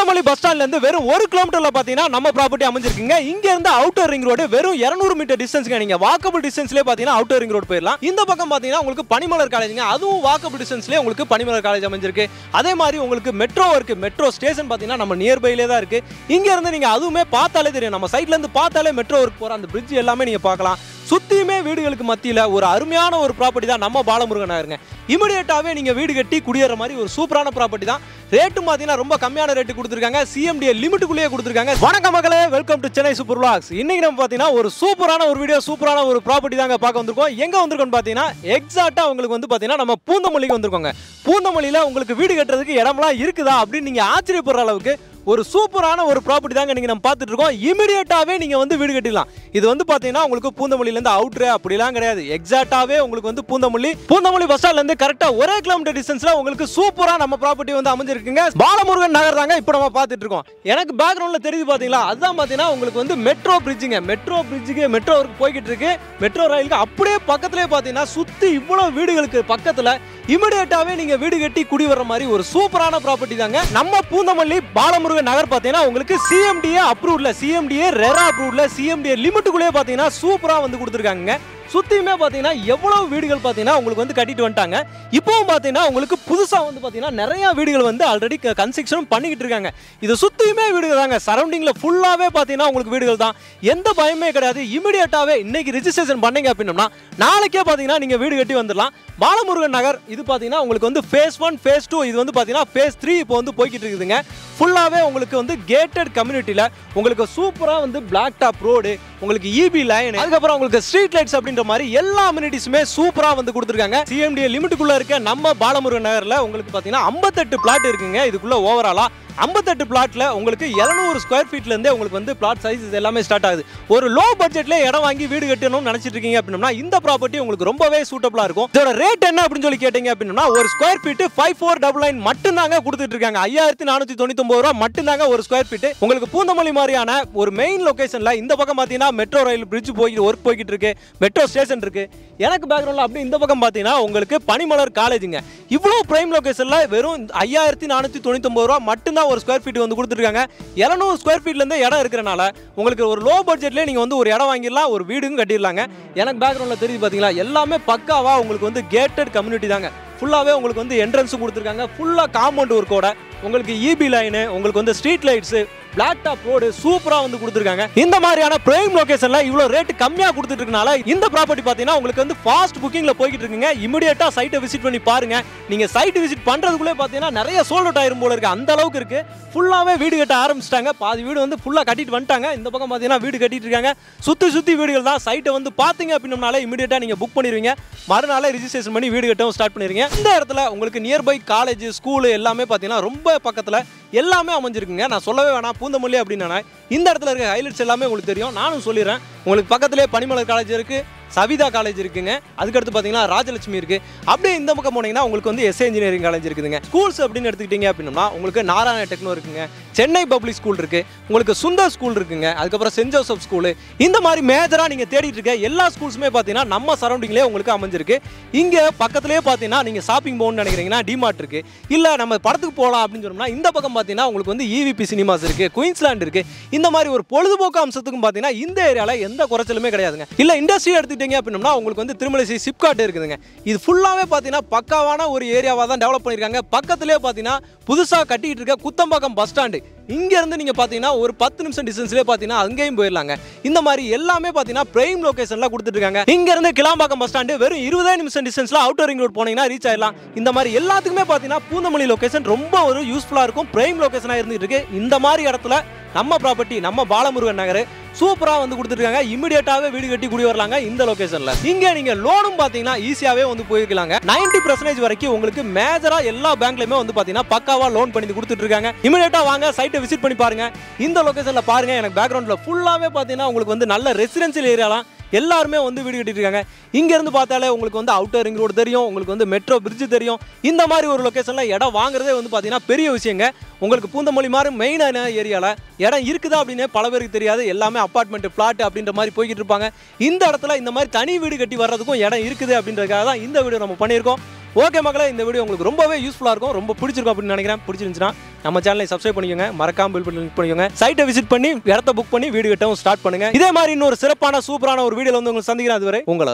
Poonamallee bus ஸ்டாண்ட்ல இருந்து வெறும் 1 கிலோமீட்டர்ல பாத்தீங்கன்னா நம்ம ப்ராப்பர்ட்டி அமைஞ்சிருக்குங்க. இங்க இருந்து அவுட்டர் ரிங் ரோடு வெறும் 200 மீட்டர் டிஸ்டன்ஸ்ங்க. நீங்க வாக்கபிள் டிஸ்டன்ஸ்லயே பாத்தீங்கன்னா அவுட்டர் ரிங் ரோடு போயிடலாம். இந்த பக்கம் பாத்தீங்கன்னா உங்களுக்கு பனிமலர் காலேஜ்ங்க, அதுவும் வாக்கபிள் டிஸ்டன்ஸ்லயே உங்களுக்கு பனிமலர் காலேஜ் அமைஞ்சிருக்கு. அதே மாதிரி உங்களுக்கு மெட்ரோ இருக்கு. மெட்ரோ ஸ்டேஷன் பாத்தீங்கன்னா நம்ம நியர்பைலே தான் இருக்கு. இங்க இருந்து நீங்க அதுவுமே பார்த்தாலே தெரியும், நம்ம சைட்ல இருந்து பார்த்தாலே மெட்ரோ ஒர்க் போற அந்த பிரிட்ஜ் எல்லாமே நீங்க பார்க்கலாம். சுத்தியுமே வீடுகளுக்கு மத்தியில ஒரு அருமையான ஒரு ப்ராப்பர்ட்டி தான் நம்ம பாலமுருகன் நகருங்க. இமிடியேட்டாவே நீங்க வீடு கட்டி குடியேற மாதிரி ஒரு சூப்பரான ப்ராப்பர்ட்டி தான். ரேட்டும் பாத்தீங்கன்னா ரொம்ப கம்மியான ரேட்டு கொடுத்துருக்காங்க. சிஎம்டிஏ லிமிட்டுக்குள்ளேயே கொடுத்துருக்காங்க. வணக்கம் மக்களே, welcome to Chennai super vlogs. இன்னைக்கு நம்ம பாத்தீங்கன்னா ஒரு சூப்பரான ஒரு வீடியோ, சூப்பரான ஒரு ப்ராப்பர்ட்டி தாங்க பார்க்க வந்திருக்கோம். எங்க வந்திருக்கோம் பாத்தீங்கன்னா எக்ஸாக்ட்டா உங்களுக்கு வந்து பாத்தீங்கன்னா நம்ம பூந்தமல்லிக்கு வந்திருக்கோங்க. பூந்தமல்லியில உங்களுக்கு வீடு கட்டுறதுக்கு இடம்லாம் இருக்குதா அப்படின்னு நீங்க ஆச்சரியப்படுற அளவுக்கு ஒரு சூப்பரான ஒரு ப்ராப்பர்ட்டி தாங்க நீங்க நம்ம பார்த்துட்டு இருக்கோம். இமிடியேட்டாவே நீங்க வந்து வீடு கட்டிடலாம். இது வந்து பாத்தீங்கன்னா உங்களுக்கு பூந்தமல்லியில இருந்து அவுட்ரு அப்படிலாம் கிடையாது. எக்ஸாக்ட்டாவே உங்களுக்கு வந்து பூந்தமல்லி பஸ் ஸ்டாண்ட்ல இருந்து கரெக்டா 1 கிலோமீட்டர் டிஸ்டன்ஸ்ல உங்களுக்கு சூப்பரா நம்ம ப்ராப்பர்ட்டி வந்து அமைஞ்சிருக்குங்க. பாலமுருகன் நகர் தாங்க இப்போ நம்ம பார்த்துட்டு இருக்கோம். எனக்கு பேக்ரவுண்ட்ல தெரியுது பாத்தீங்களா, அதுதான் பாத்தீங்கன்னா உங்களுக்கு வந்து மெட்ரோ பிரிட்ஜுங்க. மெட்ரோ பிரிட்ஜுக்கு மெட்ரோ ஒர்க் போய்கிட்டு இருக்கு. மெட்ரோ ரயிலுக்கு அப்படியே பக்கத்திலே பாத்தீங்கன்னா சுத்தி இவ்வளவு வீடுகளுக்கு பக்கத்துல இமிடியேட்டாவே நீங்க வீடு கட்டி குடி வர மாதிரி ஒரு சூப்பரான ப்ராப்பர்ட்டி தாங்க நம்ம பூந்தமல்லி பாலமுருகன் நகர். பாத்தீங்கன்னா உங்களுக்கு சிஎம்டிஏ அப்ரூவ்ட்ல, சிஎம்டிஏ ரெரா அப்ரூவ்ட்ல, சிஎம்டிஏ லிமிட்டுக்குள்ளே பாத்தீங்கன்னா சூப்பரா வந்து கொடுத்துருக்காங்க. சுத்தியுமே பாத்தீங்கன்னா எவ்வளவு வீடுகள் பாத்தீங்கன்னா உங்களுக்கு வந்து கட்டிட்டு வந்துட்டாங்க. இப்பவும் பாத்தீங்கன்னா உங்களுக்கு புதுசா வந்து பாத்தீங்கன்னா நிறைய வீடுகள் வந்து ஆல்ரெடி கன்ஸ்ட்ரக்ஷன் பண்ணிக்கிட்டு இருக்காங்க. இது சுத்தியுமே வீடுகள் தாங்க. சரௌண்டிங்ல ஃபுல்லாவே பாத்தீங்கன்னா உங்களுக்கு வீடுகள் தான். எந்த பயமே கிடையாது. இமிடியேட்டாவே இன்னைக்கு ரெஜிஸ்ட்ரேஷன் பண்ணீங்க அப்படின்னா நாளைக்கே பாத்தீங்கன்னா நீங்க வீடு கட்டி வந்துடலாம். பாலமுருகன் நகர் இது பாத்தீங்கன்னா உங்களுக்கு வந்து phase 1 phase 2 இது வந்து பாத்தீங்கன்னா phase 3 இப்போ வந்து போய்கிட்டு இருக்குதுங்க. ஃபுல்லாவே உங்களுக்கு வந்து கேட்டட் கம்யூனிட்டில உங்களுக்கு சூப்பரா வந்து பிளாக் டாப் ரோடு, உங்களுக்கு இபி லைன், அதுக்கப்புறம் உங்களுக்கு ஸ்ட்ரீட் லைட்ஸ் அப்படின்ற மாதிரி எல்லா அம்யூனிட்டிஸுமே சூப்பரா வந்து கொடுத்துருக்காங்க. சிஎம்டிஏ லிமிட்டுக்குள்ள இருக்க நம்ம பாலமுருகன் நகர்ல உங்களுக்கு பாத்தீங்கன்னா 58 பிளாட் இருக்குங்க. இதுக்குள்ள ஓவராலா 58 பிளாட்ல உங்களுக்கு 700 ஸ்கொயர் ஃபீட்ல இருந்தே உங்களுக்கு வந்து பிளாட் சைஸ் எல்லாமே ஸ்டார்ட் ஆகுது. ஒரு லோ பட்ஜெட்ல இடம் வாங்கி வீடு கட்டணும்னு நினைச்சிட்டு இருக்கீங்க அப்படின்னா இந்த ப்ராப்பர்ட்டி உங்களுக்கு ரொம்பவே சூட்டபிளா இருக்கும். இதோட ரேட் என்ன அப்படின்னு சொல்லி கேட்டீங்க அப்படின்னா ஒரு ஸ்கொயர் ஃபீட் 5499 மட்டும் தாங்க கொடுத்துட்டு இருக்காங்க. 5499 ரூபாய் மட்டும் தாங்க ஒரு ஸ்கொயர் ஃபீட். உங்களுக்கு பூந்தமல்லி மாதிரியான ஒரு மெயின் லொகேஷன்ல இந்த பக்கம் பாத்தீங்கன்னா மெட்ரோ ரயில் பிரிட்ஜ் ஒர்க் போய்கிட்டு இருக்கு, மெட்ரோ ஸ்டேஷன் இருக்கு. எனக்கு பேக்ரவுண்ட்ல அப்படி இந்த பக்கம் பாத்தீங்கன்னா உங்களுக்கு பனிமலர் காலேஜுங்க. இவ்வளவு பிரைம் லொகேஷன்ல வெறும் 5499 ரூபாய் மட்டும் தான் ஒரு ஸ்கொயர் ஃபீட் வந்து கொடுத்துருக்காங்க. 700 ஸ்கொயர் ஃபீட்ல இருந்து இடம் இருக்கிறனால உங்களுக்கு ஒரு லோ பட்ஜெட்ல நீங்க வந்து ஒரு இடம் வாங்கிடலாம், ஒரு வீடும் கட்டிடலாங்க. எனக்கு பேக்ரவுண்ட்ல தெரியுது பாத்தீங்களா, எல்லாமே பக்காவா உங்களுக்கு வந்து கேட்டட் கம்யூனிட்டி தாங்க. ஃபுல்லாவே உங்களுக்கு வந்து என்ட்ரன்ஸ் கொடுத்துருக்காங்க. ஃபுல்லா காம்பவுண்ட் ஒர்க்கோட உங்களுக்கு இபி லைனு, உங்களுக்கு வந்து street lights, black top road சூப்பரா வந்து கொடுத்துருக்காங்க. இந்த மாதிரியான பிரைம் லொகேஷன்ல இவ்வளவு ரேட் கம்மியா கொடுத்துட்டு இருக்கனால இந்த ப்ராப்பர்ட்டி பாத்தீங்கன்னா உங்களுக்கு வந்து ஃபாஸ்ட் புக்கிங்ல போய்கிட்டு இருக்குங்க. இமிடியேட்டா சைட்டை விசிட் பண்ணி பாருங்க. நீங்க சைட் விசிட் பண்றதுக்குள்ளே பாத்தீங்கன்னா நிறைய சோல்ட் அவுட் ஆயிரும் போல இருக்கு, அந்த அளவுக்கு இருக்கு. ஃபுல்லாவே வீடு கட்ட ஆரம்பிச்சிட்டாங்க. பாதி வீடு வந்து ஃபுல்லா கட்டிட்டு வந்துட்டாங்க. இந்த பக்கம் பாத்தீங்கன்னா வீடு கட்டிட்டு இருக்காங்க. சுத்தி வீடுகள் தான். சைட்டை வந்து பாத்தீங்க அப்படின்னாலே இமிடியேட்டா நீங்க புக் பண்ணிடுவீங்க. மறுநாளே ரெஜிஸ்ட்ரேஷன் பண்ணி வீடு கட்டவும் ஸ்டார்ட் பண்ணிருங்க. இந்த இடத்துல உங்களுக்கு நியர்பை காலேஜ், ஸ்கூல் எல்லாமே பாத்தீங்கன்னா ரொம்ப பக்கத்துல எல்லாமே அமைஞ்சிருக்குங்க. நான் சொல்லவே வேணாம், பூந்தமல்லி அப்படின்னா இந்த இடத்துல இருக்க ஹைலைட்ஸ் எல்லாமே உங்களுக்கு தெரியும். நானும் சொல்லிடுறேன். உங்களுக்கு பக்கத்திலே பனிமலர் காலேஜ் இருக்கு, சவிதா காலேஜ் இருக்குங்க. அதுக்கடுத்து பார்த்தீங்கன்னா ராஜலட்சுமி இருக்கு. அப்படியே இந்த பக்கம் போனீங்கன்னா உங்களுக்கு வந்து எஸ்ஏ இன்ஜினியரிங் காலேஜ் இருக்குதுங்க. ஸ்கூல்ஸ் அப்படின்னு எடுத்துக்கிட்டீங்க அப்படின்னா உங்களுக்கு நாராயண டெக்னோ இருக்குங்க, சென்னை பப்ளிக் ஸ்கூல் இருக்கு, உங்களுக்கு சுந்தர் ஸ்கூல் இருக்குங்க, அதுக்கப்புறம் சென்ட் ஜோசப் ஸ்கூலு. இந்த மாதிரி மேஜரா நீங்க தேடிட்டு இருக்க எல்லா ஸ்கூல்ஸுமே பார்த்தீங்கன்னா நம்ம சரௌண்டிங்லேயே உங்களுக்கு அமைஞ்சிருக்கு. இங்க பக்கத்திலேயே பார்த்தீங்கன்னா நீங்க ஷாப்பிங் போகணும்னு நினைக்கிறீங்கன்னா டிமார்ட் இருக்கு, இல்ல நம்ம படத்துக்கு போகலாம் அப்படின்னு சொன்னோம்னா இந்த பக்கம் பார்த்தீங்கன்னா உங்களுக்கு வந்து இவிபி சினிமாஸ் இருக்கு, குயின்ஸ்லாண்ட் இருக்கு. இந்த மாதிரி ஒரு பொழுதுபோக்கு அம்சத்துக்கும் பார்த்தீங்கன்னா இந்த ஏரியால எந்த குறைச்சலுமே கிடையாதுங்க. இல்ல இண்டஸ்ட்ரி எடுத்துக்கிட்டீங்க அப்படின்னா உங்களுக்கு வந்து திருமலைசி சிப்காட் இருக்குதுங்க. இது ஃபுல்லாவே பார்த்தீங்கன்னா பக்காவான ஒரு ஏரியாவா தான் டெவலப் பண்ணிருக்காங்க. பக்கத்திலே பார்த்தீங்கன்னா புதுசா கட்டிட்டு இருக்க குத்தம்பாக்கம் பஸ் ஸ்டாண்டு, இங்க இருந்து நீங்க பாத்தீங்கன்னா ஒரு 10 நிமிஷம் டிஸ்டன்ஸ்லயே பாத்தீங்கன்னா அங்கேயும் போயிடலாங்க. இந்த மாதிரி எல்லாமே பாத்தீங்கன்னா பிரைம் லொகேஷன்ல கொடுத்துட்டு இருக்காங்க. இங்க இருந்து கிளாம்பாக்கம் பஸ் ஸ்டாண்டு வெறும் 20 நிமிஷம் டிஸ்டன்ஸ்ல அவுட்டர் ரிங் ரோட் போனீங்கன்னா ரீச் ஆயிடலாம். இந்த மாதிரி எல்லாத்துக்குமே பாத்தீங்கன்னா பூந்தமல்லி லொகேஷன் ரொம்ப ஒரு யூஸ்ஃபுல்லா இருக்கும், பிரைம் லொகேஷனா இருந்துட்டு இருக்கு. இந்த மாதிரி இடத்துல நம்ம ப்ராப்பர்ட்டி நம்ம பாலமுருகன் நகர் சூப்பரா வந்து கொடுத்துருக்காங்க. இமிடியேட்டாவே வீடு கட்டி குடி வரலாங்க இந்த லொகேஷன்ல. இங்க நீங்க லோனும் பாத்தீங்கன்னா ஈஸியாவே வந்து போயிருக்கலாங்க. 90% வரைக்கும் உங்களுக்கு மேஜரா எல்லா பேங்க்லயுமே வந்து பாத்தீங்கன்னா பக்காவா லோன் பண்ணி கொடுத்துட்டு இருக்காங்க. இமிடியேட்டா வாங்க, சைட்டை விசிட் பண்ணி பாருங்க. இந்த லொகேஷன்ல பாருங்க, எனக்கு பேக்ரவுண்ட்ல ஃபுல்லாவே பாத்தீங்கன்னா உங்களுக்கு வந்து நல்ல ரெசிடென்சியல் ஏரியாலாம் எல்லாருமே வந்து வீடு கட்டிட்டு இருக்காங்க. இங்க இருந்து பார்த்தாலே உங்களுக்கு வந்து அவுட்டர் ரிங் ரோடு தெரியும், உங்களுக்கு வந்து மெட்ரோ பிரிட்ஜ் தெரியும். இந்த மாதிரி ஒரு லொகேஷன்ல இடம் வாங்குறதே வந்து பாத்தீங்கன்னா பெரிய விஷயங்க. உங்களுக்கு பூந்தமல்லி மாதிரி மெயினான ஏரியால இடம் இருக்குதா அப்படின்னு பல பேருக்கு தெரியாது. எல்லாமே அபார்ட்மெண்ட், பிளாட் அப்படின்ற மாதிரி போய்கிட்டு இருப்பாங்க. இந்த இடத்துல இந்த மாதிரி தனி வீடு கட்டி வர்றதுக்கும் இடம் இருக்குது அப்படின்றதுக்காக தான் இந்த வீடியோ நம்ம பண்ணியிருக்கோம். ஓகே மக்களே, இந்த வீடியோ உங்களுக்கு ரொம்பவே யூஸ்ஃபுல்லா இருக்கும், ரொம்ப பிடிச்சிருக்கும் அப்படின்னு நினைக்கிறேன். பிடிச்சிருந்துச்சுன்னா நம்ம சேனலை சப்ஸ்கிரைப் பண்ணிக்கோங்க, மறக்காம பெல் பட்டன் கிளிக் பண்ணிக்கோங்க, சைட்டை விசிட் பண்ணி இடத்த புக் பண்ணி வீடியோ கட்டவும் ஸ்டார்ட் பண்ணுங்க. இதே மாதிரி இன்னொரு சிறப்பான சூப்பரான ஒரு வீடியோல வந்து உங்களுக்கு சந்திக்கிறேன். அதுவரை உங்கள்